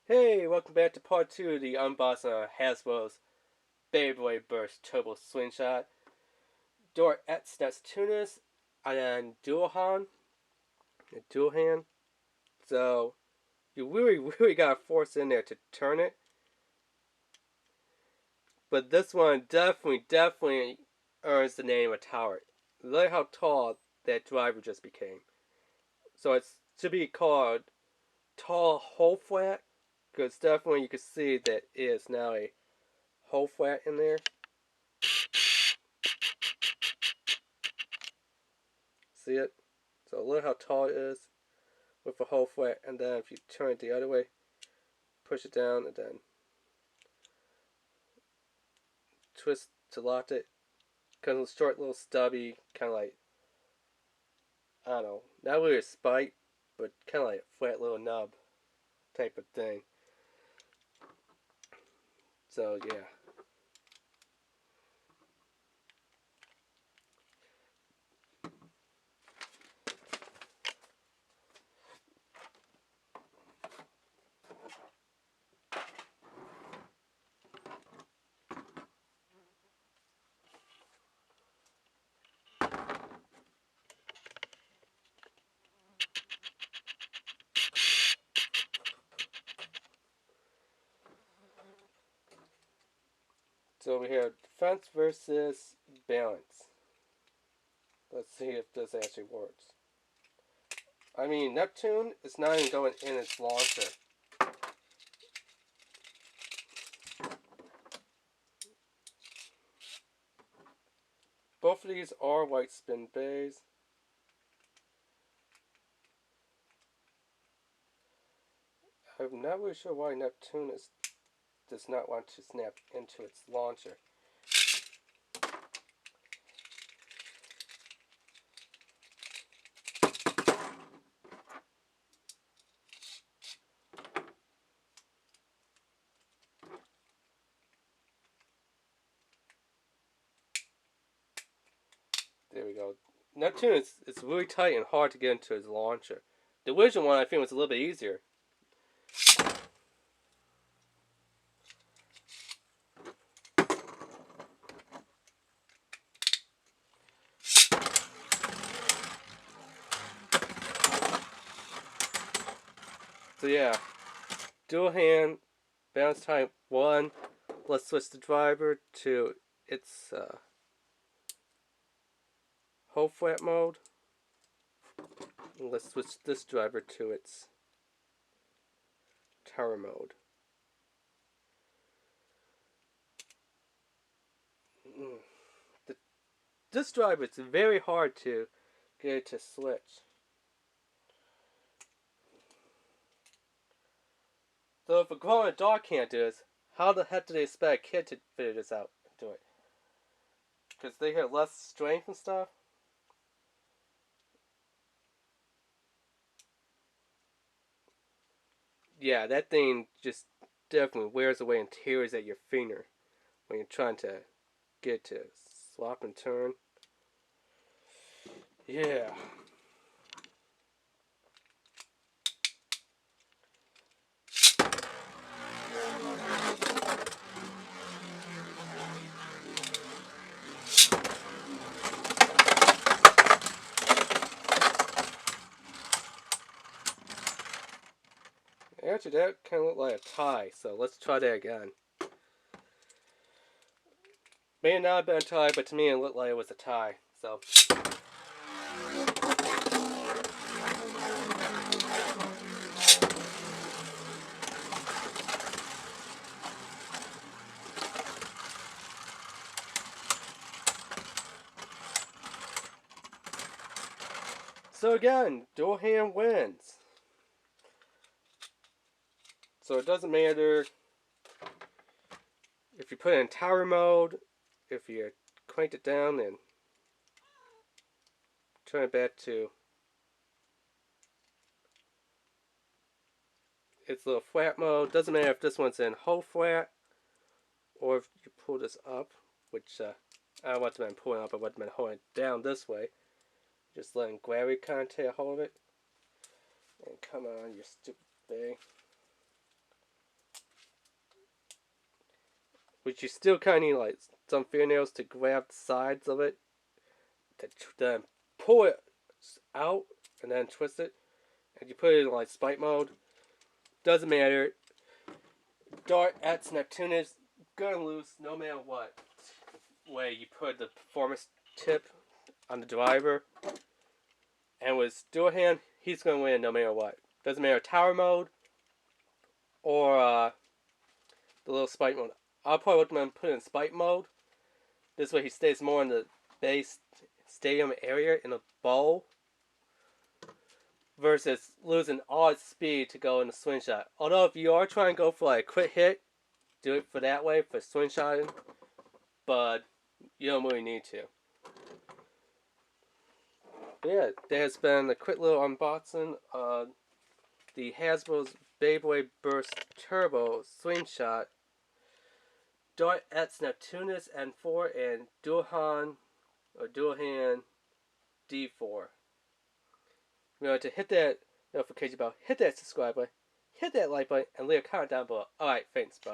Hey, welcome back to part 2 of the unboxing of Hasbro's Beyblade Burst Turbo Slingshot. Door at Snaps Tunis and Dual Hand. So you really gotta force in there to turn it. But this one definitely earns the name of tower. Look how tall that driver just became. So it should be called Tall Hole Flat, because definitely you can see that it is now a hole flat in there. See it? So look how tall it is with a hole flat, and then if you turn it the other way, push it down and then twist to lock it. Kind of short, little stubby, kind of like, I don't know, not really a spike, but kind of like a flat little nub type of thing. So yeah. So we have defense versus balance. Let's see if this actually works. I mean, Neptune is not even going in its launcher. Both of these are white spin bays. I'm not really sure why Neptune does not want to snap into its launcher. There we go. Neptune is really tight and hard to get into his launcher. The original one I think was a little bit easier. So yeah, dual hand, balance type 1. Let's switch the driver to its whole flat mode. And let's switch this driver to its tower mode. This driver is very hard to get it to switch. So if a grown dog can't do this, how the heck do they expect a kid to figure this out and do it? Because they have less strength and stuff. Yeah, that thing just definitely wears away and tears at your finger when you're trying to get it to swap and turn. Yeah. Actually, that kind of looked like a tie, so let's try that again. May not have been a tie, but to me it looked like it was a tie. So. So again, dual hand wins. So it doesn't matter if you put it in tower mode, if you crank it down and turn it back to its little flat mode. Doesn't matter if this one's in whole flat or if you pull this up, which I don't want to be pulling up, I want to be holding it down this way. Just letting gravity kind of take a hold of it. And come on, you stupid thing. which you still kind of need like some fingernails to grab the sides of it, to then pull it out and then twist it, and you put it in like spike mode. Doesn't matter. Dart X Neptunus gonna lose no matter what way you put the performance tip on the driver. And with dual hand, he's gonna win no matter what. Doesn't matter tower mode or the little spike mode. I'll probably recommend put it in spike mode. This way he stays more in the base stadium area in a bowl. Versus losing all its speed to go in a swing shot. Although if you are trying to go for like a quick hit, do it for that way for swing shotting. But you don't really need to. But yeah, there has been a quick little unboxing of the Hasbro's Beyblade Burst Turbo Swing Shot Dart X Neptunus N4 and Dual Hand D4. Remember to hit that notification bell, hit that subscribe button, hit that like button, and leave a comment down below. Alright, thanks, bye.